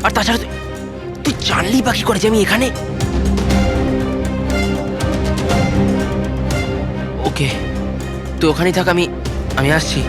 আর তাছাড়া তুই জানলি বা কি করে যে আমি এখানে? ওকে, তুই ওখানেই থাক, আমি আসছি।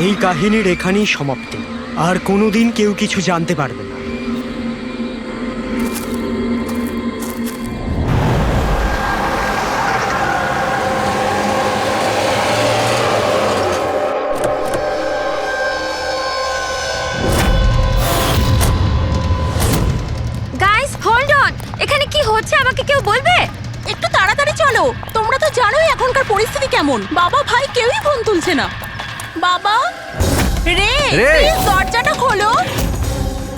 এই কাহিনীর এখানেই সমাপ্তি। আর কোনোদিন কেউ কিছু জানতে পারবে না। গাইস হোল্ড অন, এখানে কি হচ্ছে আমাকে কেউ বলবে? একটু তাড়াতাড়ি চলো, তোমরা তো জানোই এখনকার পরিস্থিতি কেমন। বাবা ভাই কেউই ফোন তুলছে না। বাবা রে, প্লিজ দরজাটা খোলো।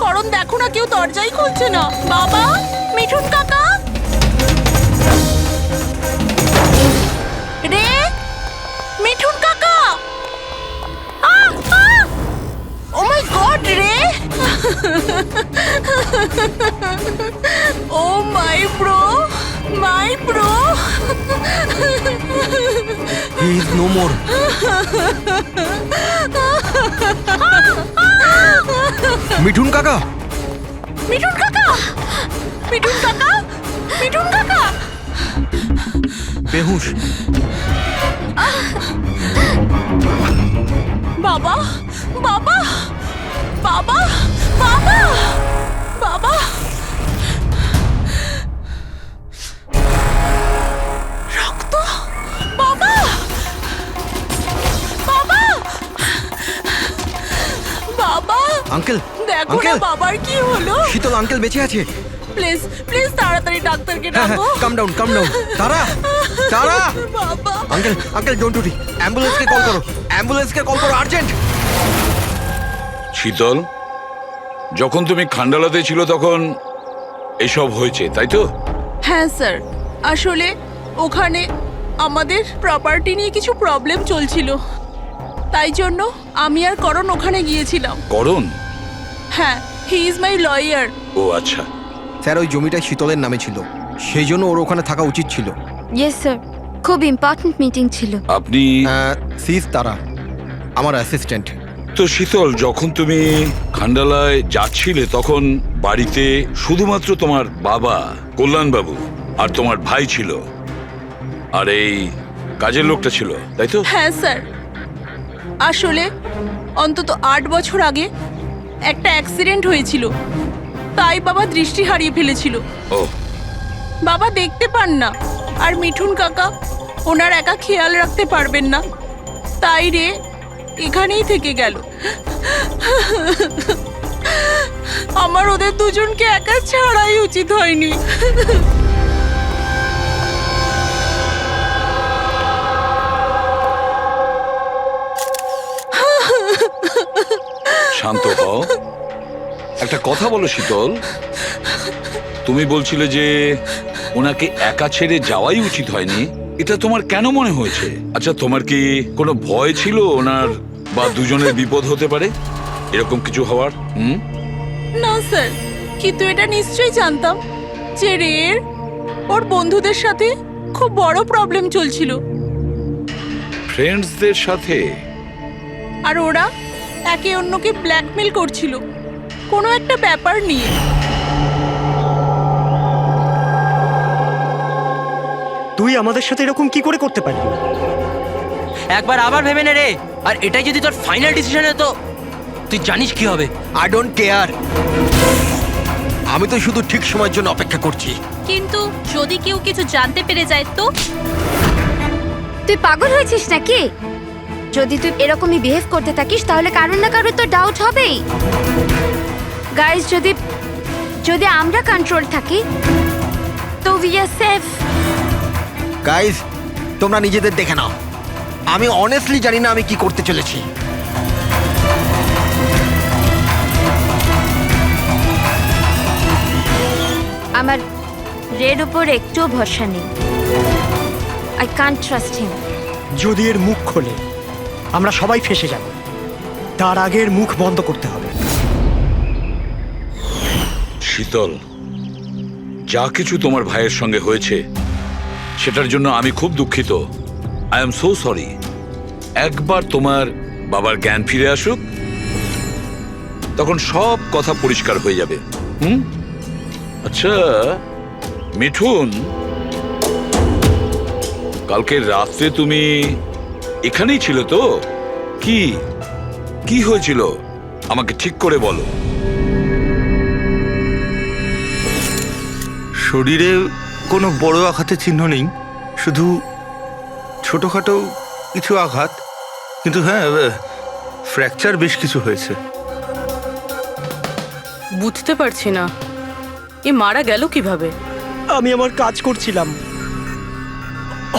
করণ দেখো না, কেউ দরজাই খুলছে না। বাবা, মিঠুন কাকা, রে, মিঠুন কাকা। ও মাই গড রে, oh my bro, my bro. He is no more. Mithun কাকা, মিঠুন কাকা, মিঠুন কাকা, মিঠুন কাকা। বেহুশ। বাবা, বাবা, বাবা, বাবা, বাবা। রক্ত, বাবা, বাবা, বাবা। আঙ্কেল, দেখো না আঙ্কেল, বাবার কি হলো। শীতল আঙ্কেল বেঁচে আছে। প্লিজ প্লিজ তাড়াতাড়ি ডাক্তারকে হ্যাঁ, ডাকো। Calm down, calm down. Tara, Tara. বাবা, আঙ্কেল, আঙ্কেল ডোন্ট উরি। অ্যাম্বুলেন্সকে কল করো, অ্যাম্বুলেন্সকে কল করো, আর্জেন্ট। শীতল, যখন তুমি খান্ডালাতে ছিল তখন এসব হয়েছে, তাই তো? হ্যাঁ স্যার, আসলে ওখানে আমাদের প্রপার্টি নিয়ে কিছু প্রবলেম চলছিল, তাই জন্য আমি আর করণ ওখানে গিয়েছিলাম। করণ? হ্যাঁ, হি ইজ মাই লয়ার। ও আচ্ছা। স্যার, ওই জমিটা শীতলের নামে ছিল, সেই জন্য ওর ওখানে থাকা উচিত ছিল। ইয়েস স্যার, খুব ইম্পর্ট্যান্ট মিটিং ছিল। আপনি? সিস তারা, আমার অ্যাসিস্ট্যান্ট। তো শীতল, যখন তুমি খান্ডালায় যাচ্ছিলে তখন বাড়িতে শুধুমাত্র তোমার বাবা কল্যাণবাবু আর তোমার ভাই ছিল, আর এই কাজের লোকটা ছিল, তাই তো? হ্যাঁ স্যার, আসলে অন্তত 8 বছর আগে একটা অ্যাক্সিডেন্ট হয়েছিল, তাই বাবা দৃষ্টি হারিয়ে ফেলেছিল। ও, বাবা দেখতে পান না, আর মিঠুন কাকা ওনার একা খেয়াল রাখতে পারবেন না, তাই রে এখানেই থেকে গেল। আমার ওদের দুজনকে একা ছাড়াই উচিত হয়নি। শান্ত হও, একটা কথা বলো শীতল। তুমি বলছিলে যে ওনাকে একা ছেড়ে যাওয়াই উচিত হয়নি, এটা তোমার কেন মনে হয়েছে? আচ্ছা, তোমার কি কোনো ভয় ছিল ওনার বা দুজনের বিপদ হতে পারে, এরকম কিছু হওয়ার? না স্যার, কিন্তু এটা নিশ্চয়ই জানতাম যে রের ওর বন্ধুদের সাথে খুব বড় প্রবলেম চলছিল, ফ্রেন্ডসদের সাথে? আর ওরা একে অন্যকে ব্ল্যাকমেল করছিল কোনো একটা ব্যাপার নিয়ে। তুই আমাদের সাথে এরকম কি করে করতে পারবি? একবার আবার ভেবে নে রে, আর এটাই যদি তোর ফাইনাল ডিসিশন হতো, তুই জানিস কি হবে। I don't care. আমি তো শুধু ঠিক সময়ের জন্য অপেক্ষা করছি। কিন্তু যদি কেউ কিছু জানতে পেরে যায় তো? তুই পাগল হয়েছিস নাকি? যদি তুই এরকমই বিহেভ করতে থাকিস তাহলে কারোর না কারোর তো ডাউট হবেই। গাইস, যদি আমরা কন্ট্রোল থাকি তো উই আর সেফ। গাইজ, তোমরা নিজেদের দেখে নাও। আমি অনেস্টলি জানি না আমি কি করতে চলেছি। আমার রেড উপর একটুও ভরসা নেই। I can't trust him. যদি এর মুখ খোলে আমরা সবাই ফেঁসে যাব, তার আগে এর মুখ বন্ধ করতে হবে। শীতল, যা কিছু তোমার ভাইয়ের সঙ্গে হয়েছে সেটার জন্য আমি খুব দুঃখিত। I am so sorry. একবার তোমার বাবার জ্ঞান ফিরে আসুক, তখন সব কথা পরিষ্কার হয়ে যাবে। আচ্ছা মিঠুন, কালকে রাত্রে তুমি এখানেই ছিল তো? কি কি হয়েছিল আমাকে ঠিক করে বলো। শরীরে কোনো বড় আঘাতের চিহ্ন নেই, শুধু ছোটোখাটো কিছু আঘাত, কিন্তু হ্যাঁ ফ্র্যাকচার বেশ কিছু হয়েছে। বুঝতে পারছি না এ মারা গেল কিভাবে। আমি আমার কাজ করছিলাম,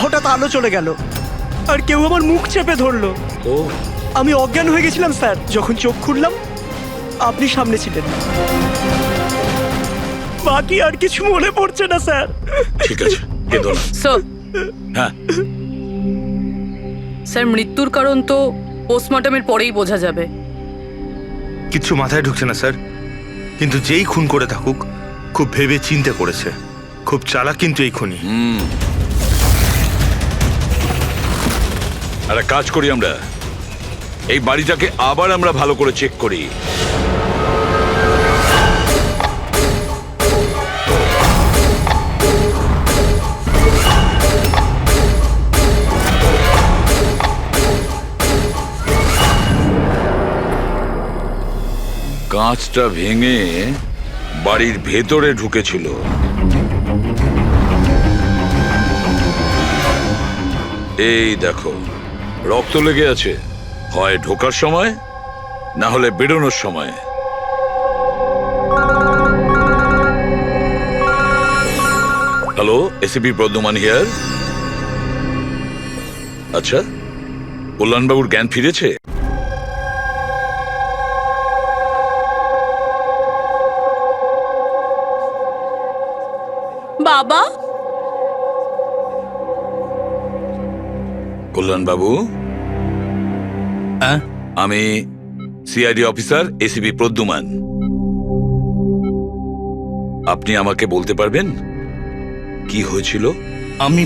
হঠাৎ আলো চলে গেল আর কেউ আমার মুখ চেপে ধরলো। ও, আমি অজ্ঞান হয়ে গেছিলাম স্যার। যখন চোখ খুললাম আপনি সামনে ছিলেন। বাকি আর কিছু মনে পড়ছে না স্যার। ঠিক আছে, কেঁদো না। স্যার, হ্যাঁ, স্যার মৃত্যুর কারণ তো পোস্টমর্টমের পরেই বোঝা যাবে। কিচ্ছু মাথায় ঢুকছে না স্যার, কিন্তু যেই খুন করে থাকুক খুব ভেবে চিন্তে করেছে। খুব চালাক কিন্তু এই খুনি। একটা কাজ করি, আমরা এই বাড়িটাকে আবার আমরা ভালো করে চেক করি। কাঁচটা ভেঙে বাড়ির ভেতরে ঢুকেছিল। এই দেখো, রক্ত লেগে আছে, হয় ঢোকার সময় না হলে বেরোনোর সময়। Hello, ACP Pradyuman here. আচ্ছা, কল্যাণবাবুর জ্ঞান ফিরেছে? বাবা, কল্যাণবাবু, আমি সিআইডি অফিসার এসিপি প্রদ্যুমান। আপনি আমাকে বলতে পারবেন কি হয়েছিল? আমি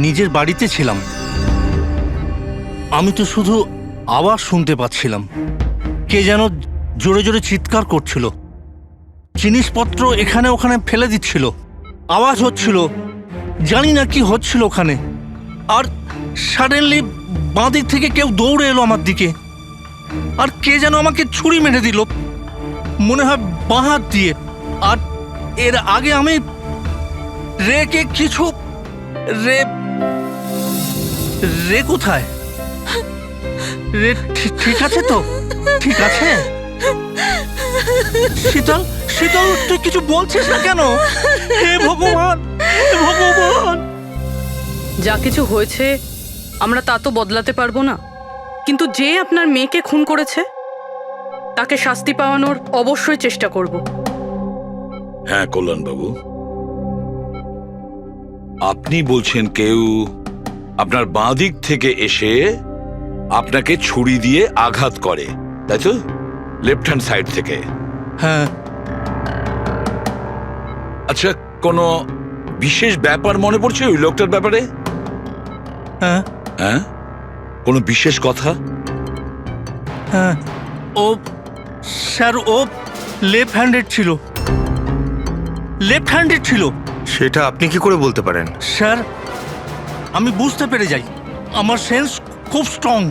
নিজের বাড়িতে ছিলাম, আমি তো শুধু আওয়াজ শুনতে পাচ্ছিলাম। কে যেন জোরে জোরে চিৎকার করছিল, জিনিসপত্র এখানে ওখানে ফেলে দিচ্ছিল। আওয়াজ হচ্ছিল, জানি না কি হচ্ছিল ওখানে। আর সাডেনলি বাঁ দিক থেকে কেউ দৌড়ে এলো আমার দিকে, আর কে যেন আমাকে ছুরি মেরে দিল, মনে হয় বাঁ হাত দিয়ে। আর এর আগে আমি রেকে কিছু রে কোথায়? রে ঠিক আছে তো? ঠিক আছে? শীতল, শীতল, তুই কিছু বলছিস না কেন? হে ভগবান, হে ভগবান! যা কিছু হয়েছে আমরা তা তো বদলাতে পারবো না, কিন্তু যে আপনার মেয়েকে খুন করেছে তাকে শাস্তি পাওয়ানোর অবশ্যই চেষ্টা করব। হ্যাঁ কল্যাণবাবু, আপনি বলছেন কেউ আপনার বাঁ দিক থেকে এসে আপনাকে ছুরি দিয়ে আঘাত করে, তাই তো? লেফট হ্যান্ড সাইড থেকে। হ্যাঁ। আচ্ছা, কোনো বিশেষ ব্যাপার মনে পড়ছে ওই লোকটার ব্যাপারে? হ্যাঁ। হ্যাঁ, কোনো বিশেষ কথা? হ্যাঁ, ও স্যার, ও লেফট হ্যান্ডেড ছিল। লেফট হ্যান্ডেড ছিল। সেটা আপনি কি করে বলতে পারেন? স্যার, আমি বুঝতে পেরে যাই, আমার সেন্স খুব স্ট্রং।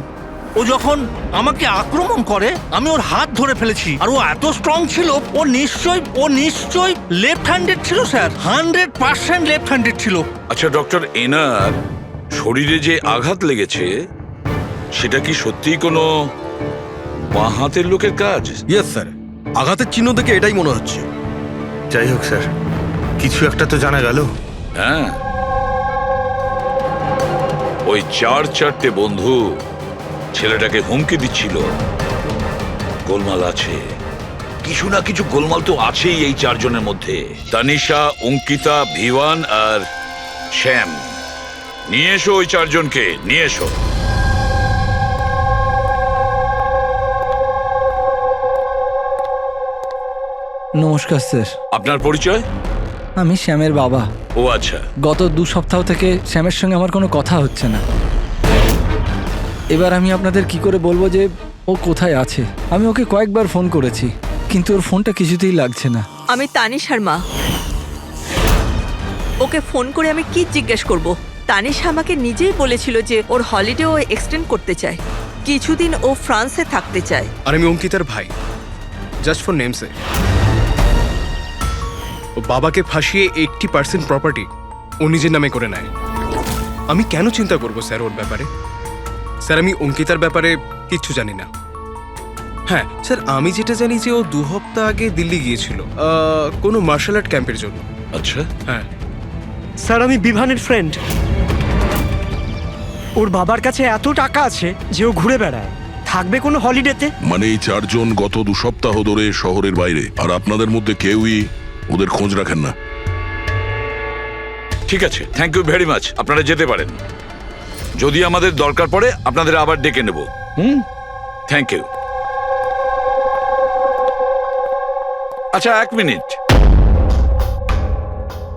ও যখন আমাকে আক্রমণ করে আমি ওর হাত ধরে ফেলেছি, আর ও এত স্ট্রং ছিল, ও নিশ্চয়ই লেফট হ্যান্ডেড ছিল স্যার। 100% লেফট হ্যান্ডেড ছিল। আচ্ছা ডক্টর, এনার শরীরে যে আঘাত লেগেছে সেটা কি সত্যিই কোনো বাঁ হাতের লোকের কাজ? ইয়েস স্যার, আঘাতের চিহ্ন দেখে এটাই মনে হচ্ছে। যাই হোক স্যার, কিছু একটা তো জানা গেল। হ্যাঁ, ওই 4-4টে বন্ধু ছেলেটাকে হুমকি দিচ্ছিল। গোলমাল আছে, কিছু না কিছু গোলমাল তো আছেই এই 4 জনের মধ্যে। তানিশা, অঙ্কিতা, ভিওয়ান আর শ্যাম। নিয়ে এসো ওই 4 জনকে, নিয়ে এসো। নমস্কার স্যার, আপনার পরিচয়? আমি শ্যামের বাবা। ও আচ্ছা। গত 2 সপ্তাহ থেকে শ্যামের সঙ্গে আমার কোনো কথা হচ্ছে না। এবার আমি আপনাদের কি করে বলবো যে ও কোথায় আছে? আমি ওকে কয়েকবার ফোন করেছি, কিন্তু ওর ফোনটা কিছুতেই লাগছে না। আমি তানিশার মা। ওকে ফোন করে আমি কি জিজ্ঞেস করব? তানিশা আমাকে নিজেই বলেছিল যে ওর হলিডে ও এক্সটেন্ড করতে চায়, কিছুদিন ও ফ্রান্সে থাকতে চায়। আর আমি অঙ্কিতার ভাই, জাস্ট ফর নেমসে। ও বাবাকে ফাঁসিয়ে 80% প্রপার্টি ও নিজের নামে করে নেয়। আমি কেন চিন্তা করব স্যার ওর ব্যাপারে? স্যার, আমি অঙ্কিতার ব্যাপারে কিচ্ছু জানি না। হ্যাঁ স্যার, আমি যেটা জানি যে ও 2 সপ্তাহ আগে দিল্লি গিয়েছিল কোনো মার্শাল আর্ট ক্যাম্পের জন্য। আচ্ছা। হ্যাঁ স্যার, আমি বিভানের ফ্রেন্ড। ওর বাবার কাছে এত টাকা আছে যে ও ঘুরে বেড়ায়, থাকবে কোনো হলিডেতে? মানে এই 4 জন গত 2 সপ্তাহ ধরে শহরের বাইরে, আর আপনাদের মধ্যে কেউই ওদের খোঁজ রাখেন না। ঠিক আছে, থ্যাংক ইউ ভেরি মাচ। আপনারা যেতে পারেন। যদি আমাদের দরকার পড়ে আপনাদের আবার ডেকে নেব। Thank you. আচ্ছা, 1 মিনিট।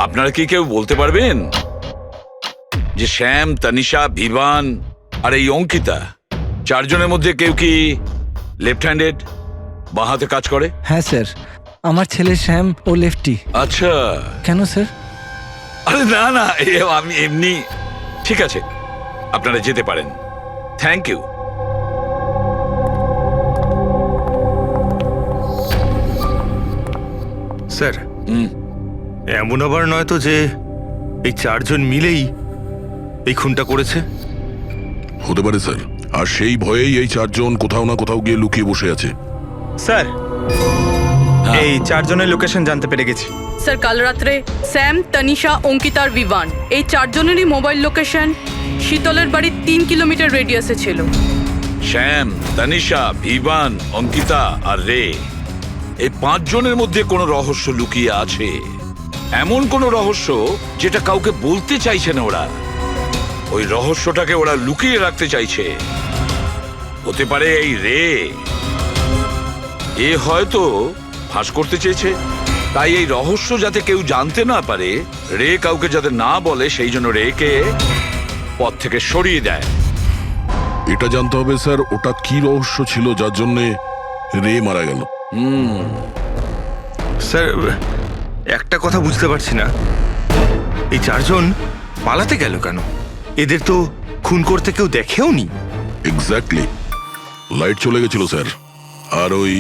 আপনারা কি কেউ বলতে পারবেন যে শ্যাম, তানিশা, ভিভান আর এই অঙ্কিতা 4 জনের মধ্যে কেউ কি লেফট হ্যান্ডেড, বাঁ হাতে কাজ করে? হ্যাঁ স্যার, আমার ছেলে শ্যাম ও লেফটি। আচ্ছা। কেন স্যার? আরে না না, আমি এমনি। ঠিক আছে, আপনারা যেতে পারেন। Thank you. স্যার, এমন আবার নয় তো যে এই 4 জন মিলেই এই খুনটা করেছে? হতে পারে স্যার, আর সেই ভয়েই এই 4 জন কোথাও না কোথাও গিয়ে লুকিয়ে বসে আছে। স্যার, এই 4 জনের লোকেশন জানতে পেরে গেছি। স্যার, কাল রাত্রে স্যাম, তানিশা, অঙ্কিতা আর ভিভান এই 4 জনেরই মোবাইল লোকেশন শীতলের বাড়ির 3 কিলোমিটার রেডিয়াসে ছিল। শ্যাম, তানিশা, ভিভান, অঙ্কিতা আর রে, এই 5 জনের মধ্যে কোনো রহস্য লুকিয়ে আছে। এমন কোনো রহস্য যেটা কাউকে বলতে চাইছে না ওরা। ওই রহস্যটাকে ওরা লুকিয়ে রাখতে চাইছে। হতে পারে এই রে, এ হয়তো ফাঁস করতে চেয়েছে। তাই এই রহস্য যাতে কেউ জানতে না পারে, রে কাউকে যাতে না বলে, সেই জন্য রেকে পথ থেকে সরিয়ে দেয়। এটা জানতে হবে স্যার, ওটা কি রহস্য ছিল যার জন্য রে মারা গেল। স্যার, একটা কথা বুঝতে পারছি না, এই চারজন পালাতে গেল কেন? এদের তো খুন করতে কেউ দেখেও নি। এক্স্যাক্টলি, লাইট চলে গেছিল স্যার। আর ওই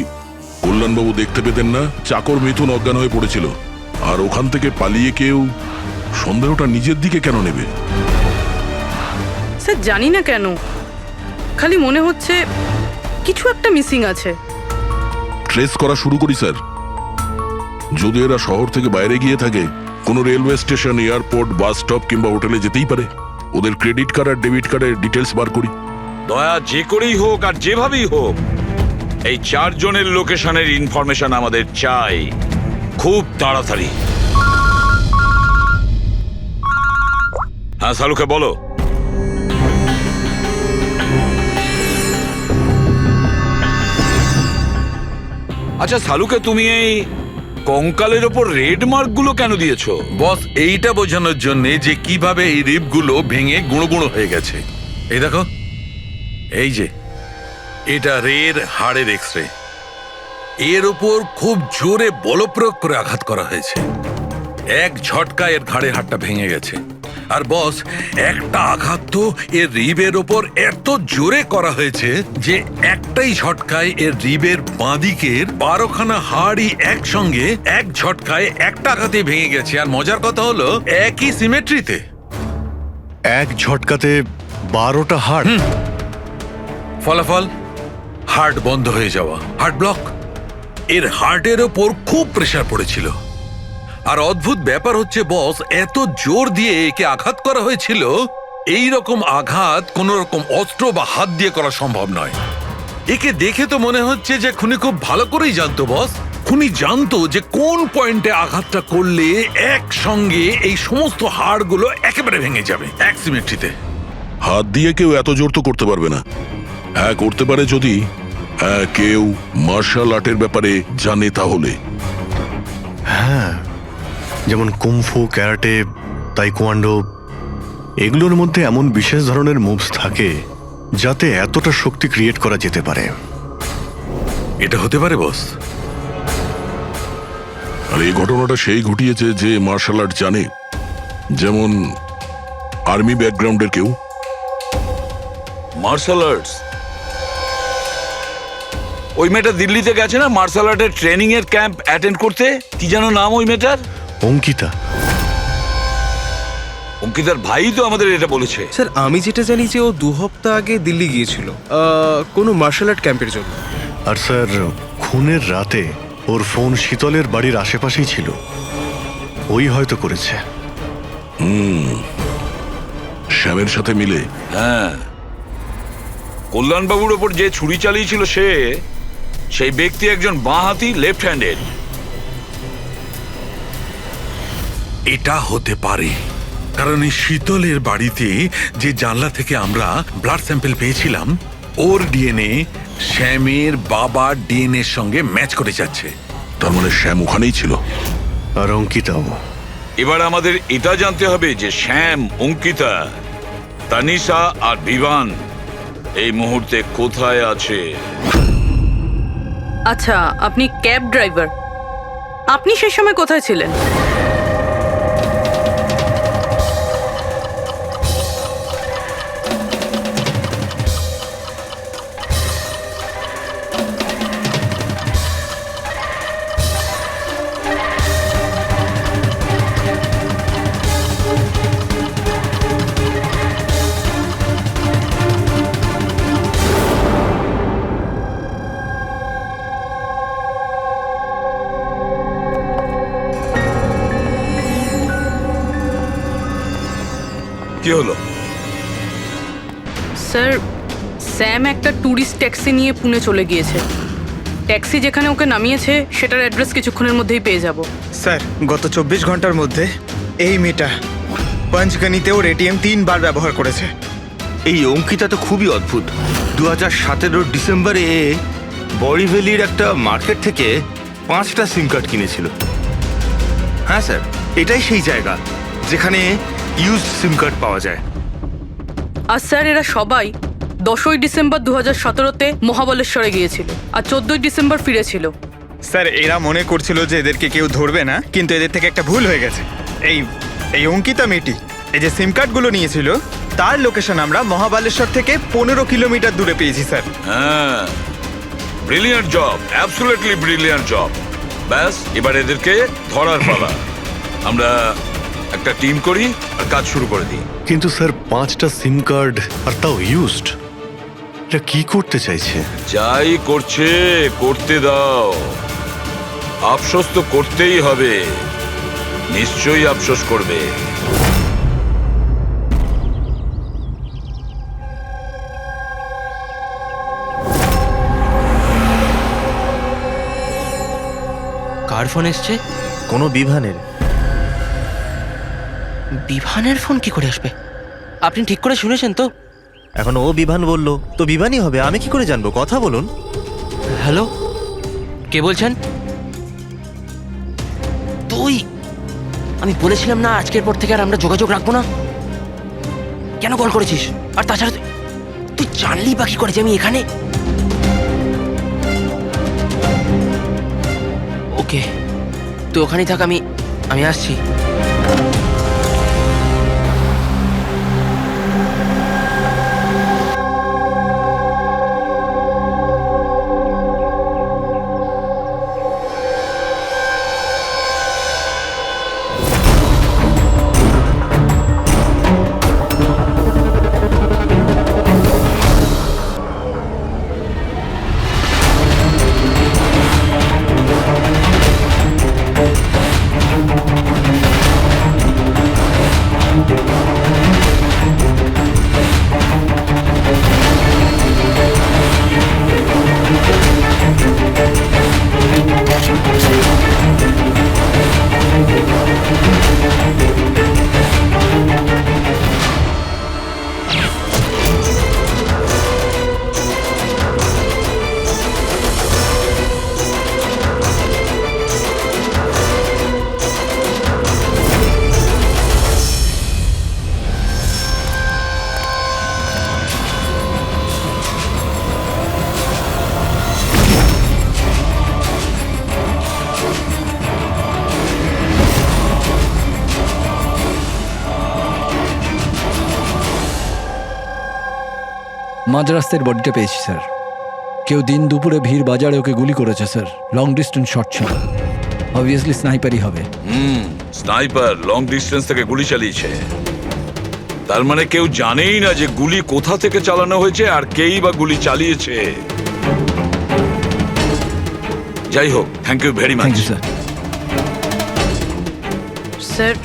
কল্যাণবাবু দেখতে পেতেন না, চাকর মিথুন অজ্ঞান হয়ে পড়েছিল। আর ওখান থেকে পালিয়ে কেউ সন্দেহটা নিজের দিকে কেন নেবে? স্যার জানি না কেন, খালি মনে হচ্ছে কিছু একটা মিসিং আছে। ট্রেস করা শুরু করি স্যার। যদি এরা শহর থেকে বাইরে গিয়ে থাকে, কোনো railway station, airport, bus stop কিংবা হোটেলে যেতেই পারে। ওদের ক্রেডিট কার্ড আর ডেবিট কার্ডের ডিটেলস বার করি। দয়া যে করেই হোক আর যেভাবেই হোক, এই চারজনের লোকেশনের ইনফরমেশন আমাদের চাই, খুব তাড়াতাড়ি। হ্যাঁ সালুকে বলো। আচ্ছা সালুকে, তুমি এই কঙ্কালের ওপর রেড মার্ক গুলো কেন দিয়েছো? বস এইটা বোঝানোর জন্য যে কিভাবে এই রিপগুলো ভেঙে গুঁড়ো গুঁড়ো হয়ে গেছে। এই দেখো, এই যে এটা রের হাড়ের এক্সরে। এর উপর খুব জোরে বলপ্রয়োগ করে আঘাত করা হয়েছে। এক ঝটকায় এর ঘাড়ের হাড়টা ভেঙে গেছে। আর বস, একটা আঘাত তো এর রিবের ওপর এত জোরে করা হয়েছে যে একটাই ঝটকায় এর রিবের বাঁদিকের 12খানা হাড়ই একসঙ্গে এক ঝটকায় একটা আঘাতে ভেঙে গেছে। আর মজার কথা হলো একই সিমেট্রিতে। এক ঝটকাতে 12টা হাড়। ফলাফল হার্ট বন্ধ হয়ে যাওয়া, হার্ট ব্লক। এর হার্টের ওপর খুব প্রেসার পড়েছিল। আর অদ্ভুত ব্যাপার হচ্ছে বস, এত জোর দিয়ে একে আঘাত করা হয়েছিল, এই রকম আঘাত কোন রকম অস্ত্র বা হাত দিয়ে করা সম্ভব নয়। একে দেখে তো মনে হচ্ছে যে খুনি খুব ভালো করেই জানতো বস। খুনি জানতো যে কোন পয়েন্টে আঘাতটা করলে একসঙ্গে এই সমস্ত হাড়গুলো একেবারে ভেঙে যাবে এক সিমেট্রিতে। হাত দিয়ে কেউ এত জোর তো করতে পারবে না। হ্যাঁ করতে পারে যদি কেউ মার্শাল আর্টের ব্যাপারে জানে তাহলে। হ্যাঁ, যেমন কুমফু, ক্যারাটে, তাইকোয়ান্ডো, এগুলোর মধ্যে এমন বিশেষ ধরনের মুভস থাকে যাতে এতটা শক্তি ক্রিয়েট করা যেতে পারে। এটা হতে পারে বস। আর এই ঘটনাটা সেই ঘটিয়েছে যে মার্শাল আর্ট জানে, যেমন আর্মি ব্যাকগ্রাউন্ডের কেউ। Martial arts? ওই মেয়েটা দিল্লিতে গেছে না মার্শাল আর্টের ট্রেনিং এর ক্যাম্প অ্যাটেন্ড করতে? কি যেন নাম ওই মেয়েটার? অঙ্কিতা। অঙ্কিতার ভাই তো আমাদের এটা বলেছে। স্যার আমি যেটা জানি যে ও 2 সপ্তাহ আগে দিল্লি গিয়েছিল কোনো মার্শাল আর্ট ক্যাম্পের জন্য। আর স্যার, খুনের রাতে ওর ফোন শীতলের বাড়ির আশেপাশেই ছিল। ওই হয়তো করেছে। শ্যামের সাথে মিলে। হ্যাঁ, কল্যাণবাবুর ওপর যে ছুরি চালিয়েছিল সেই ব্যক্তি একজন বাঁহাতি, লেফট হ্যান্ডেড। এটা হতে পারে, কারণ এই শীতলের বাড়িতে যে জানলা থেকে আমরা ব্লাড স্যাম্পল পেয়েছিলাম, ওর ডিএনএ শ্যামের বাবার ডিএনএ এর সঙ্গে ম্যাচ করে যাচ্ছে। তার মানে শ্যাম ওখানেই ছিল। আর অঙ্কিতাও। এবার আমাদের এটা জানতে হবে যে শ্যাম, অঙ্কিতা, তানিশা আর বিবান এই মুহূর্তে কোথায় আছে। আচ্ছা, আপনি ক্যাব ড্রাইভার, আপনি সেই সময় কোথায় ছিলেন? কি হলো? স্যার, স্যাম একটা ট্যুরিস্ট ট্যাক্সি নিয়ে পুনে চলে গিয়েছে। ট্যাক্সি যেখানে ওকে নামিয়েছে সেটার অ্যাড্রেস কিছুক্ষণের মধ্যেই পেয়ে যাব। স্যার, গত 24 ঘন্টার মধ্যে এই মেয়েটা পঞ্চগনিতে ওর এটিএম 3 বার ব্যবহার করেছে। এই অঙ্কিতা তো খুবই অদ্ভুত। 2017 ডিসেম্বরে বড়িভ্যালির একটা মার্কেট থেকে 5টা সিম কার্ড কিনেছিল। হ্যাঁ স্যার, এটাই সেই জায়গা যেখানে ইউজড সিম কার্ড পাওয়া যায়। আর স্যার, এরা সবাই 10ই ডিসেম্বর 2017-তে মহাবলেশ্বরে গিয়েছিল আর 14ই ডিসেম্বর ফিরেছিল। স্যার, এরা মনে করছিল যে এদেরকে কেউ ধরবে না, কিন্তু এদের থেকে একটা ভুল হয়ে গেছে। এই এই অঙ্কিতা মেয়েটি এই যে সিম কার্ডগুলো নিয়েছিল তার লোকেশন আমরা মহাবালেশ্বর থেকে 15 কিলোমিটার দূরে পেয়েছি স্যার। হ্যাঁ, brilliant job, absolutely brilliant job. ব্যাস, এবার এদেরকে ধরার পালা। আমরা একটা টিম করি আর কাজ শুরু করে দিই। কিন্তু স্যার 5টা সিম কার্ড আর তাও ইউজড, এটা কি করতে চাইছে? যাই করছে করতে দাও, আফসোস তো করতেই হবে, নিশ্চয়ই আফসোস করবে। কার ফোন এসছে? কোনো বিভানের। বিভানের ফোন কি করে আসবে? আপনি ঠিক করে শুনেছেন তো? এখন ও বিভান বললো তো বিভানই হবে, আমি কি করে জানবো? কথা বলুন। হ্যালো, কে বলছেন? তুই? আমি বলেছিলাম না আজকের পর থেকে আর আমরা যোগাযোগ রাখবো না। কেন কল করেছিস? আর তাছাড়া তুই জানলি বা কি করে যে আমি এখানে? ওকে, তুই ওখানেই থাক, আমি আসছি। মাঝ রাস্তার বডিটা পেয়েছি স্যার। কেউ দিন দুপুরে ভিড় বাজারে ওকে গুলি করেছে স্যার। লং ডিস্টেন্স শট ছিল, অবভিয়াসলি স্নাইপারই হবে। স্নাইপার লং ডিস্টেন্স থেকে গুলি চালিয়েছে, তার মানে কেউ জানেই না যে গুলি কোথা থেকে চালানো হয়েছে আর কেই বা গুলি চালিয়েছে। যাই হোক, thank you very much. Sir sir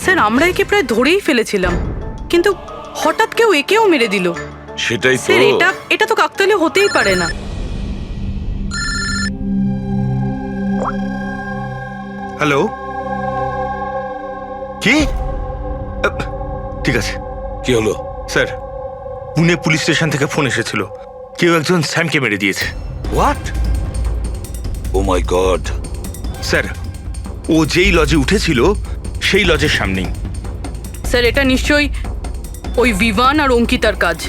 sir আমরা একে প্রায় ধরেই ফেলেছিলাম, কিন্তু হঠাৎ কেউ একেও মেরে দিল। সেটাই তো। স্যার এটা তো কাকতালীয় হতেই পারে না। হ্যালো, কি? ঠিক আছে। কি হলো? স্যার, পুনে পুলিশ স্টেশন থেকে ফোন এসেছিল, কেউ একজন স্যামকে মেরে দিয়েছে। What? Oh my god. Sir, ও যেই লজে উঠেছিল সেই লজের সামনেই। স্যার এটা নিশ্চয়ই ওই বিভান আর অঙ্কিতার কাজ।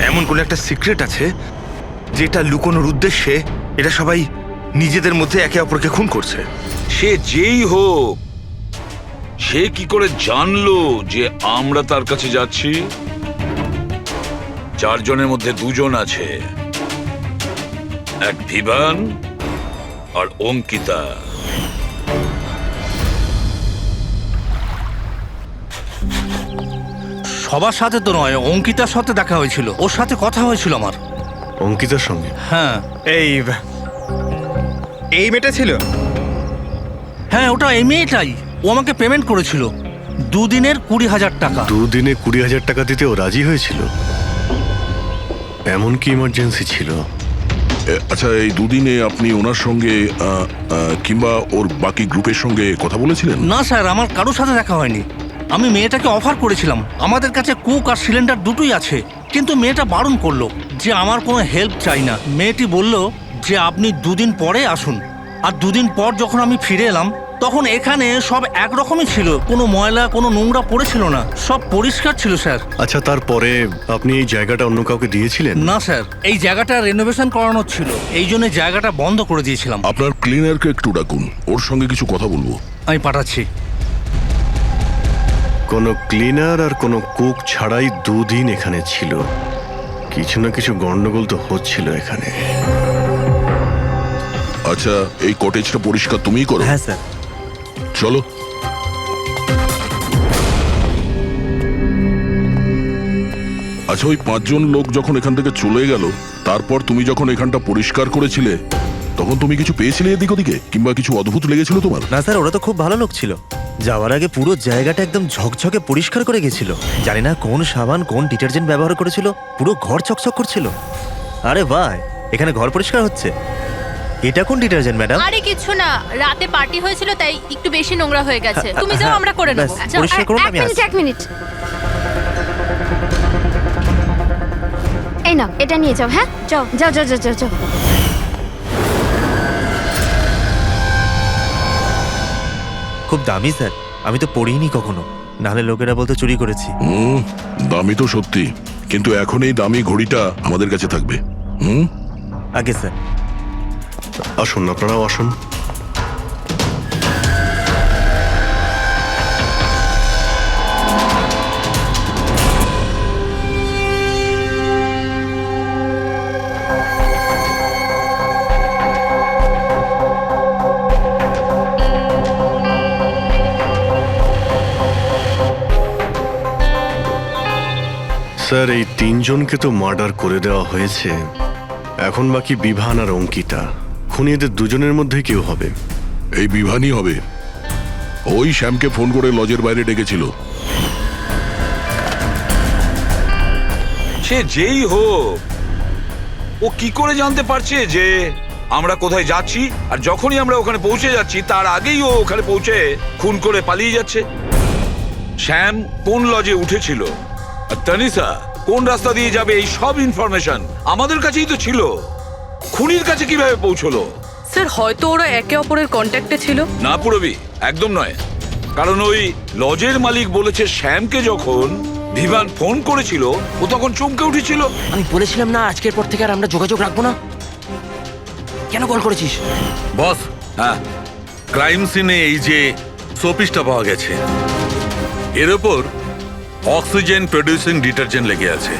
এমন কোন একটা সিক্রেট আছে যেটা লুকোনোর উদ্দেশ্যে এটা সবাই নিজেদের মধ্যে একে অপরকে খুন করছে। সে যেই হোক, সে কি করে জানলো যে আমরা তার কাছে যাচ্ছি? 4 জনের মধ্যে 2 জন আছে, এক ভিভান আর অঙ্কিতা। সবার সাথে তো নয়, অঙ্কিতার সাথে দেখা হয়েছিল, ওর সাথে কথা হয়েছিল আমার। অঙ্কিতার সঙ্গে? হ্যাঁ। এই মেয়েটা ছিল? হ্যাঁ, ওটা এই মেয়েটাই। ও আমাকে পেমেন্ট করেছিল 2 দিনের 20,000 টাকা। 2 দিনে 20,000 টাকা দিতে ও রাজি হয়েছিল? এমন কি ইমার্জেন্সি ছিল? আচ্ছা, এই দুদিনে আপনি ওনার সঙ্গে কিংবা ওর বাকি গ্রুপের সঙ্গে কথা বলেছিলেন? না স্যার, আমার কারোর সাথে দেখা হয়নি। আমি মেয়েটাকে অফার করেছিলাম, আমাদের কাছে কুক আর সিলিন্ডার দুটোই আছে, কিন্তু মেয়েটা বারণ করলো যে আমার কোনো হেল্প চাই না। মেয়েটি বলল যে আপনি 2 দিন পরে আসুন। আর 2 দিন পর যখন আমি ফিরে এলাম তখন এখানে সব একরকমই ছিল, কোনো ময়লা কোনো নোংরা পড়েছিল না, সব পরিষ্কার ছিল স্যার। আচ্ছা, তারপরে আপনি এই জায়গাটা অন্য কাউকে দিয়েছিলেন? না স্যার, এই জায়গাটা রেনোভেশন করানো ছিল, এই জন্য জায়গাটা বন্ধ করে দিয়েছিলাম। আপনার ক্লিনারকে একটু ডাকুন, ওর সঙ্গে কিছু কথা বলবো। আমি পাঠাচ্ছি। কোনো ক্লিনার আর কোনো কুক ছাড়াই 2 দিন এখানে ছিল। কিছু না কিছু গন্ডগোল তো হচ্ছিল এখানে। আচ্ছা, এই কটেজটা পরিষ্কার তুমিই করো? হ্যাঁ স্যার। চলো। আচ্ছা, ওই 5 জন লোক যখন এখান থেকে চলে গেল, তারপর তুমি যখন এখানটা পরিষ্কার করেছিলে, তখন তুমি কিছু পেয়েছিলে এদিক ওদিকে, কিংবা কিছু অদ্ভুত লেগেছিল তোমার? না স্যার, ওরা তো খুব ভালো লোক ছিল। যাওয়ার আগে পুরো জায়গাটা একদম ঝকঝকে পরিষ্কার করে গেছিল। জানি না কোন সাবান কোন ডিটারজেন্ট ব্যবহার করেছিল, পুরো ঘর চকচক করছিল। আরে বাহ, এখানে ঘর পরিষ্কার হচ্ছে। এটা কোন ডিটারজেন্ট ম্যাডাম? আরে কিছু না, রাতে পার্টি হয়েছিল তাই একটু বেশি নোংরা হয়ে গেছে। তুমি যাও, আমরা করে নেব। যাও। পরিষ্কার করুন, আমি আসছি। এক মিনিট। এই নাও, এটা নিয়ে যাও। হ্যাঁ, যাও যাও যাও যাও যাও। খুব দামি স্যার, আমি তো পড়িনি কখনো, নাহলে লোকেরা বলতে চুরি করেছি। দামি তো সত্যি, কিন্তু এখন এই দামি ঘড়িটা আমাদের কাছে থাকবে। আগে স্যার। আসুন, আপনারাও আসুন। স্যার, এই 3 জনকে তো মার্ডার করে দেওয়া হয়েছে। এখন বাকি বিভান আর অঙ্কিতা। খুনি এদের 2 জনের মধ্যে কেউ হবে। এই বিভানই হবে। ওই শ্যামকে ফোন করে লজের বাইরে ডেকেছিল। সে যেই হোক, ও কি করে জানতে পারছে যে আমরা কোথায় যাচ্ছি? আর যখনই আমরা ওখানে পৌঁছে যাচ্ছি তার আগেই ও ওখানে পৌঁছে খুন করে পালিয়ে যাচ্ছে। শ্যাম কোন লজে উঠেছিল আর তানিশা কোন রাস্তা দিয়ে যাবে, এই সব ইনফরমেশন আমাদের কাছেই তো ছিল। খুনির কাছে কিভাবে পৌঁছলো? স্যার, হয়তো ওরা একে অপরের কন্ট্যাক্টে ছিল। না পুরবি, একদম নয়। কারণ ওই লজের মালিক বলেছে শ্যামকে যখন ভিভান ফোন করেছিল ও তখন চমকে উঠেছিল। আমি বলেছিলাম না আজকের পর থেকে আর আমরা যোগাযোগ রাখবো না। কেন কল করেছিস? বস, হ্যাঁ, ক্রাইম সিনে এই যে সোপিসটা পাওয়া গেছে, এর ওপর অক্সিজেন প্রডিউসিং ডিটারজেন্ট লেগে আছে।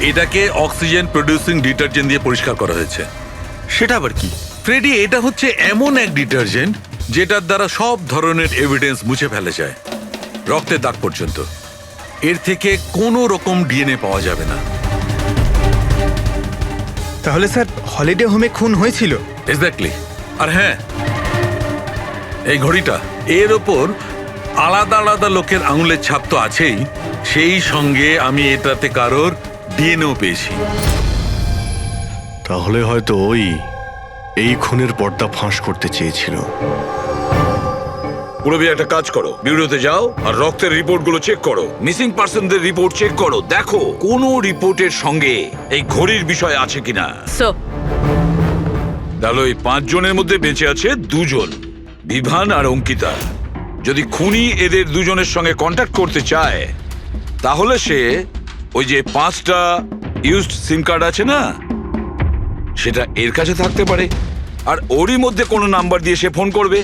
এটাকে অক্সিজেন প্রডিউসিং ডিটারজেন্ট দিয়ে পরিষ্কার করা হয়েছে। সেটা আবার কি? ফ্রেডি, এটা হচ্ছে এমন এক ডিটারজেন্ট যেটার দ্বারা সব ধরনের এভিডেন্স মুছে ফেলা যায়, রক্তের দাগ পর্যন্ত। এর থেকে কোনো রকম ডিএনএ পাওয়া যাবে না। তাহলে স্যার, হলিডে হোমে খুন হয়েছিল? এক্স্যাক্টলি। আর হ্যাঁ, এই ঘড়িটা, এর ওপর আলাদা আলাদা লোকের আঙুলের ছাপ তো আছেই, সেই সঙ্গে আমি এটাতে কারোর ডিএনএও পেয়েছি। তাহলে হয়তো ওই এই খুনের পর্দা ফাঁস করতে চেয়েছিল। পুরবি, একটা কাজ করো, বিউরোতে যাও আর রক্তের রিপোর্টগুলো চেক করো, মিসিং পার্সনদের রিপোর্ট চেক করো, দেখো কোনো রিপোর্টের সঙ্গে এই ঘড়ির বিষয় আছে কিনা। তাহলে ওই 5 জনের মধ্যে বেঁচে আছে 2 জন, বিভান আর অঙ্কিতা। যদি খুনি এদের 2 জনের সঙ্গে কন্ট্যাক্ট করতে চায়, তাহলে সে ওই যে 5টা ইউজড সিম কার্ড আছে না, সেটা এর কাছে থাকতে পারে, আর ওরই মধ্যে কোনো নাম্বার দিয়ে সে ফোন করবে,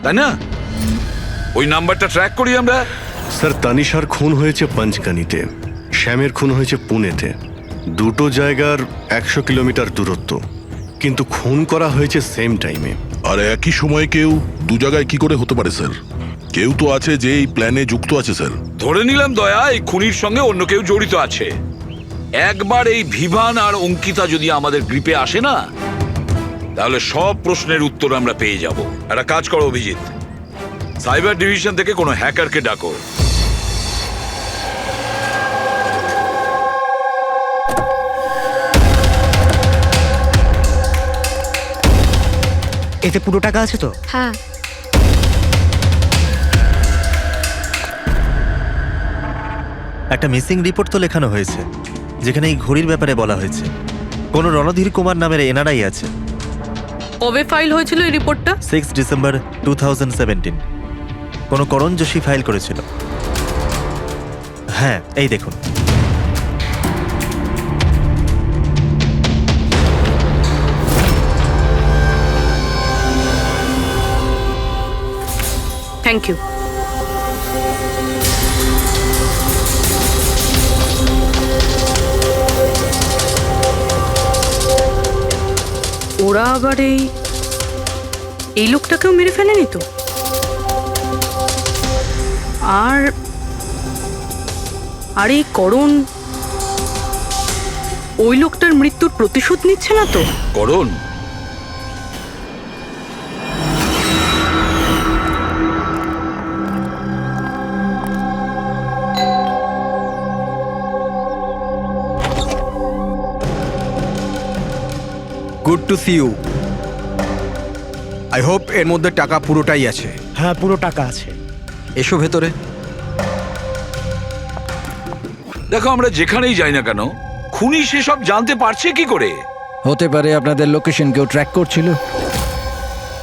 তাই না? ওই নাম্বারটা ট্র্যাক করি আমরা। স্যার, তানিশার খুন হয়েছে পঞ্চগানিতে, শ্যামের খুন হয়েছে পুনেতে। 2টো জায়গার 100 কিলোমিটার দূরত্ব, কিন্তু খুন করা হয়েছে সেম টাইমে। আর একই সময়ে কেউ 2 জায়গায় কি করে হতে পারে স্যার? কেউ তো আছে যে এই প্ল্যানে যুক্ত আছে স্যার। ধরে নিলাম দয়া এই খুনির সঙ্গে অন্য কেউ জড়িত আছে। একবার এই ভিভান আর অঙ্কিতা যদি আমাদের গ্রিপে আসে না, তাহলে সব প্রশ্নের উত্তর আমরা পেয়ে যাব। একটা কাজ করো অভিজিৎ, সাইবার ডিভিশন থেকে কোনো হ্যাকারকে ডাকো। এতে পুরো টাকা আছে তো? হ্যাঁ। একটা মিসিং রিপোর্ট তো লেখানো হয়েছে, যেখানে এই ঘড়ির ব্যাপারে বলা হয়েছে। কোন রণধীর কুমার নামের এনআরআই আছে। কবে ফাইল হয়েছিল এই রিপোর্টটা? 6 ডিসেম্বর 2017। কোন করণ যোশী ফাইল করেছিল। হ্যাঁ, এই দেখুন। Thank you. ওরা আবার এই লোকটাকেও মেরে ফেলেনি তো? আর এই করণ ওই লোকটার মৃত্যুর প্রতিশোধ নিচ্ছে না তো? Karan? Good to see you. I hope এর মধ্যে টাকা পুরোটাই আছে। হ্যাঁ, পুরো টাকা আছে। এসো ভেতরে। দেখো, আমরা যেখানেই যাই না কেন, খুনি সেসব জানতে পারছে কি করে? হতে পারে আপনাদের লোকেশন কেউ ট্র্যাক করছিল।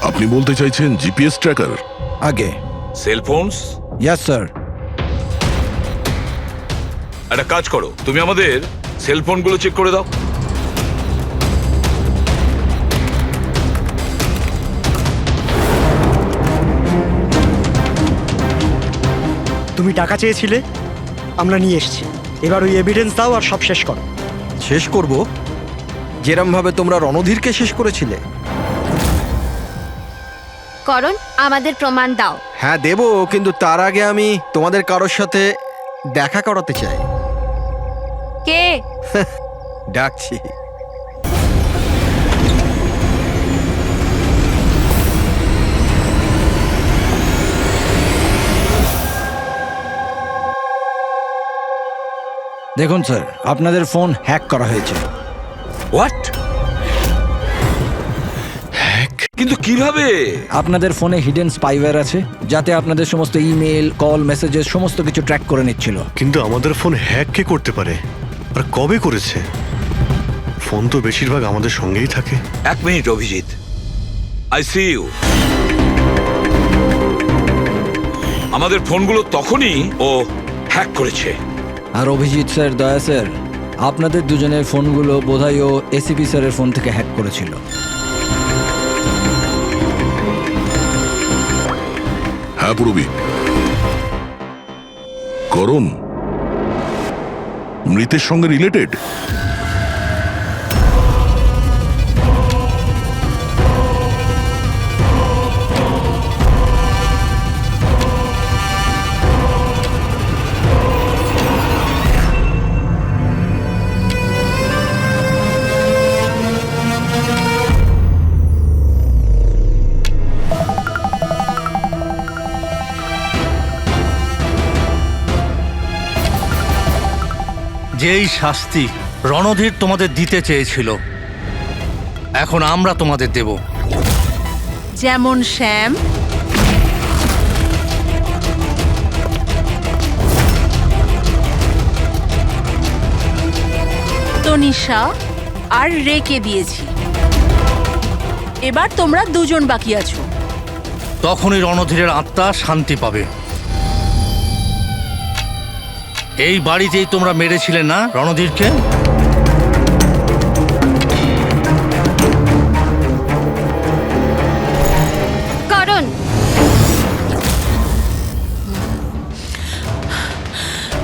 আপনি বলতে চাইছেন জিপিএস ট্র্যাকার? আগে সেলফোনস? Yes sir. একটা কাজ করো, তুমি আমাদের সেলফোনগুলো চেক করে দাও। তুমি টাকা চেয়েছিলে, আমরা নিয়ে এসেছি। এবার ওই এভিডেন্স দাও আর সব শেষ করো। শেষ করব যেরম ভাবে তোমরা রণধীরকে শেষ করেছিলে। করণ, আমাদের প্রমাণ দাও। হ্যাঁ দেবো, কিন্তু তার আগে আমি তোমাদের কারোর সাথে দেখা করাতে চাই। কে? ডাকছি। দেখুন স্যার, আপনাদের ফোন হ্যাক করা হয়েছে। হোয়াট? কিন্তু কিভাবে? আপনাদের ফোনে হিডেন স্পাইওয়্যার আছে, যাতে আপনাদের সমস্ত ইমেল, কল, মেসেজেস সমস্ত কিছু ট্র্যাক করে নিচ্ছিল। কিন্তু আমাদের ফোন হ্যাক কে করতে পারে আর কবে করেছে? ফোন তো বেশিরভাগ আমাদের সঙ্গেই থাকে। এক minute Abhijit, I see you. আমাদের ফোনগুলো তখনই ও হ্যাক করেছে। আর অভিজিৎ স্যার, দয়া স্যার, আপনাদের দুজনের ফোনগুলো বোধহয় ও এসিপি স্যারের ফোন থেকে হ্যাক করেছিল। হ্যাঁ পুরবি। করণ মৃতের সঙ্গে রিলেটেড? যেই শাস্তি রণধীর তোমাদের দিতে চেয়েছিল, এখন আমরা তোমাদের দেব। যেমন শ্যাম, তনিষা আর রেকে দিয়েছি। এবার তোমরা দুজন বাকি আছো। তখনই রণধীরের আত্মা শান্তি পাবে। এই বাড়িতেই তোমরা মেরেছিলে না রণধীরকে? করণ,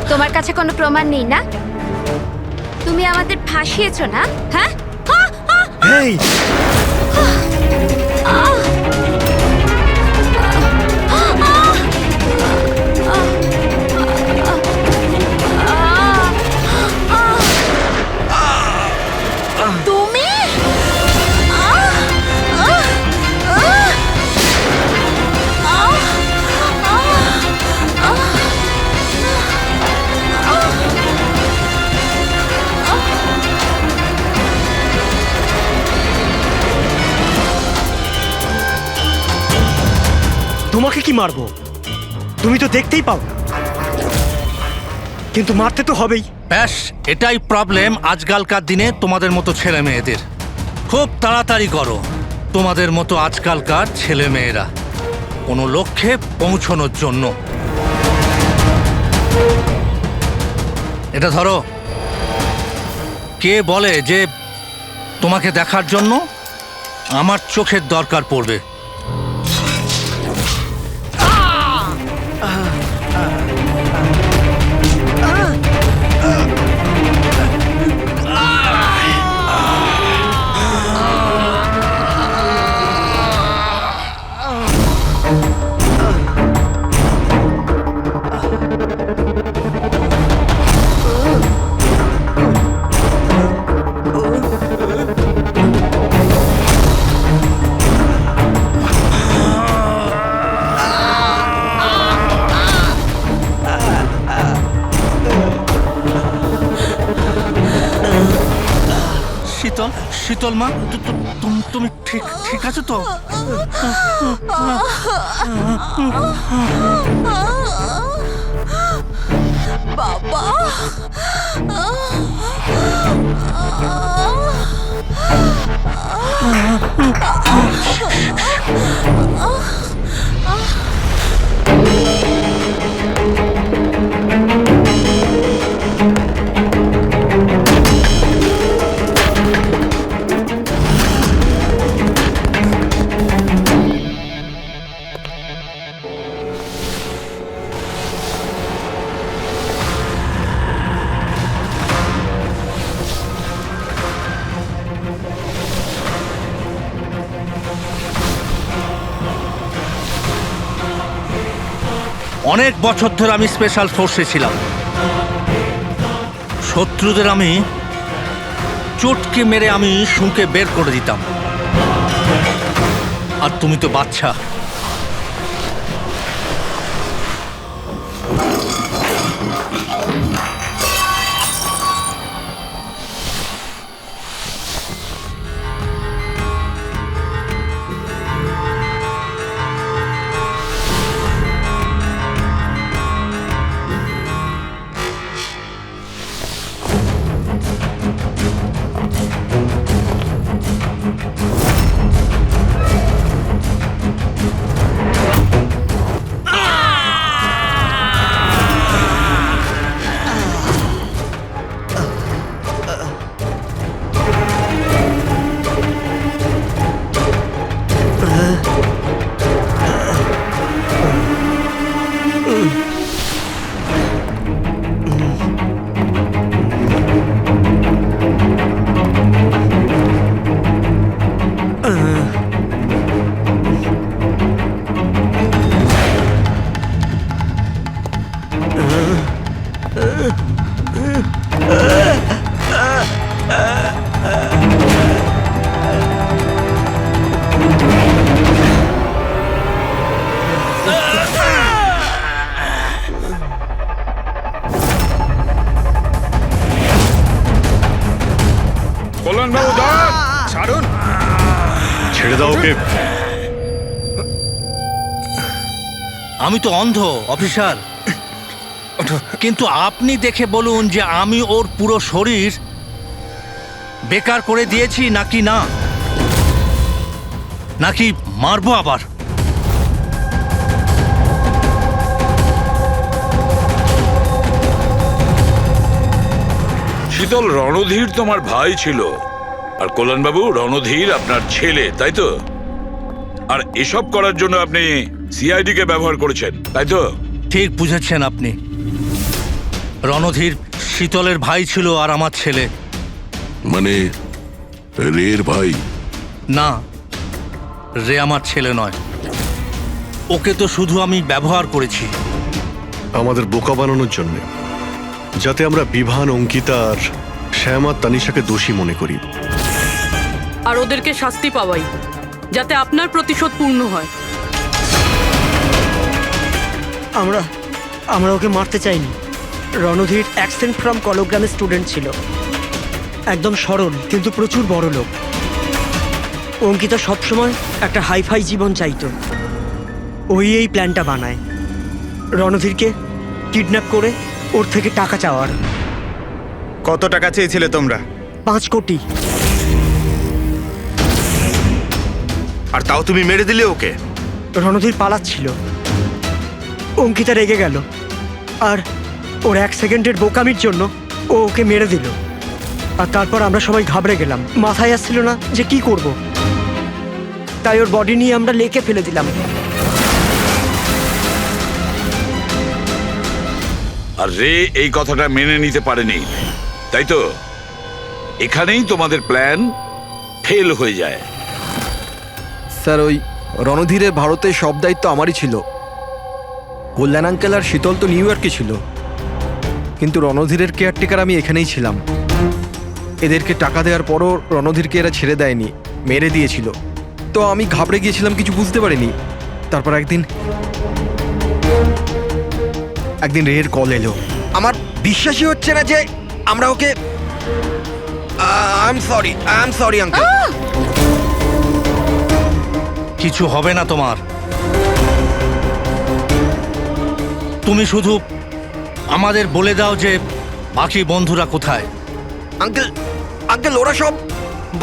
তোমার কাছে কোনো প্রমাণ নেই না? তুমি আমাদের ফাঁসিয়েছো না? হ্যাঁ? এই তুমি তোমাকে কি মারবো? তুমি তো দেখতেই পাও না, কিন্তু মারতে তো হবেই। ব্যাস, এটাই প্রবলেম আজকালকার দিনে তোমাদের মতো ছেলে মেয়েদের। খুব তাড়াতাড়ি করো। তোমাদের মতো আজকালকার ছেলে মেয়েরা কোনো লক্ষ্যে পৌঁছানোর জন্য। এটা ধরো। কে বলে যে তোমাকে দেখার জন্য আমার চোখের দরকার পড়বে? শীতল, শীতল মা, তুমি ঠিক ঠিক আছো তো? বাবা অনেক বছর ধরে আমি স্পেশাল ফোর্সে ছিলাম। শত্রুদের আমি চটকে মেরে আমি শুঁকে বের করে দিতাম। আর তুমি তো বাচ্চা। ছেড়ে দাও ওকে। আমি তো অন্ধ অফিসার, কিন্তু আপনি দেখে বলুন যে আমি ওর পুরো শরীর বেকার করে দিয়েছি নাকি না, নাকি মারবো আবার? শীতল, রণধীর তোমার ভাই ছিল, আর কল্যাণবাবু রণধীর আপনার ছেলে, তাই তো? আর এসব করার জন্য আপনি সিআইডি কে ব্যবহার করেছেন, তাই তো? ঠিক বুঝেছেন আপনি। রণধীর শীতলের ভাই ছিল আর আমার ছেলে। মানে রের ভাই? না, রে আমার ছেলে নয়। ওকে তো শুধু আমি ব্যবহার করেছি আমাদের বোকা বানানোর জন্য, যাতে আমরা বিভান, অঙ্কিতা আর শ্যাম আর তানিশাকে দোষী মনে করি। আর ওদেরকে শাস্তি পাওয়াই, যাতে আপনার প্রতিশোধ পূর্ণ হয়। আমরা ওকে মারতে চাইনি। রণধীর অ্যাকসেন্ট ফ্রম কলগ্রামের স্টুডেন্ট ছিল, একদম সরল কিন্তু প্রচুর বড় লোক। অঙ্কিতা সবসময় একটা হাইফাই জীবন চাইতো, ওই এই প্ল্যানটা বানায় রণধীরকে কিডন্যাপ করে ওর থেকে টাকা চাওয়ার। কত টাকা চেয়েছিলে তোমরা? 5 কোটি। আর তাও তুমি মেরে দিলে ওকে? রণধীর পালাচ্ছিল, অঙ্কিতা রেগে গেল আর ওর 1 সেকেন্ডের বোকামির জন্য ও ওকে মেরে দিল। আর তারপর আমরা সবাই ঘাবড়ে গেলাম, মাথায় আসছিল না যে কি করব। তাই ওর বডি নিয়ে আমরা লেকে ফেলে দিলাম। আর রে এই কথাটা মেনে নিতে পারেনি, তাই তো? এখানেই তোমাদের প্ল্যান ফেল হয়ে যায়। স্যার, ওই রণধীরের ভারতে সব দায়িত্ব আমারই ছিল। কল্যাণ আঙ্কেল আর শীতল তো নিউ ইয়র্কে ছিল, কিন্তু রণধীরের কেয়ারটেকার আমি এখানেই ছিলাম। এদেরকে টাকা দেওয়ার পরও রণধীরকে এরা ছেড়ে দেয়নি, মেরে দিয়েছিল। তো আমি ঘাবড়ে গিয়েছিলাম, কিছু বুঝতে পারিনি। তারপর একদিন রের কল এলো। আমার বিশ্বাসই হচ্ছে না যে আমরা okay I am sorry uncle. কিছু হবে না তোমার। তুমি শুধু আমাদের বলে দাও যে বাকি বন্ধুরা কোথায়। আঙ্কেল ওরা সব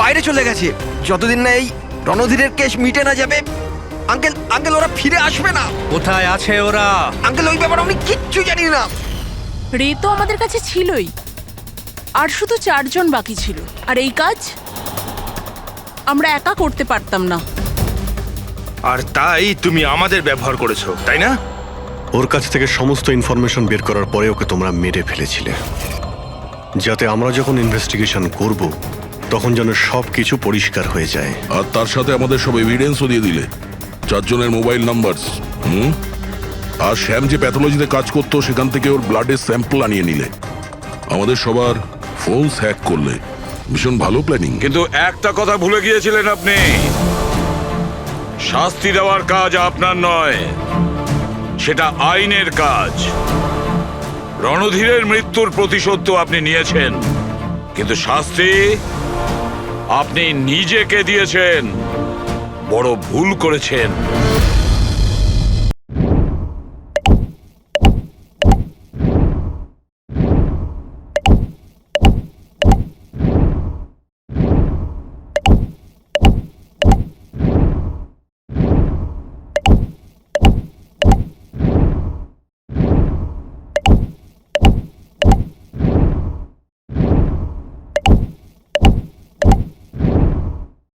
বাইরে চলে গেছে। যতদিন না এই রণধীরের কেস মিটে না যাবে, আঙ্কেল ওরা ফিরে আসবে না। কোথায় আছে ওরা? আঙ্কেল ওই ব্যাপারে আমি কিচ্ছু জানি না। রে তো আমাদের কাছে ছিলই, আর শুধু 4 জন বাকি ছিল। আর এই কাজ আমরা একা করতে পারতাম না। আর তাই তুমি আমাদের ব্যবহার করেছো, তাই না? ওর কাছ থেকে সমস্ত ইনফরমেশন বের করার পরে ওকে তোমরা মেরে ফেলেছিলে, যাতে আমরা যখন ইনভেস্টিগেশন করব তখন যেন সব কিছু পরিষ্কার হয়ে যায়। আর তার সাথে আমাদের সব এভিডেন্সও দিয়ে দিলে, 4 জনের মোবাইল নাম্বার। আর শ্যাম যে প্যাথোলজিতে কাজ করতো সেখান থেকে ওর ব্লাডের স্যাম্পল আনিয়ে নিলে, আমাদের সবার ফোন হ্যাক করলে। ভীষণ ভালো প্ল্যানিং। কিন্তু একটা কথা ভুলে গিয়েছিলেন আপনি, শাস্তি দেওয়ার কাজ আপনার নয়, সেটা আইনের কাজ। রণধীরের মৃত্যুর প্রতিশোধ তো আপনি নিয়েছেন, কিন্তু শাস্তি আপনি নিজেকে দিয়েছেন। বড় ভুল করেছেন।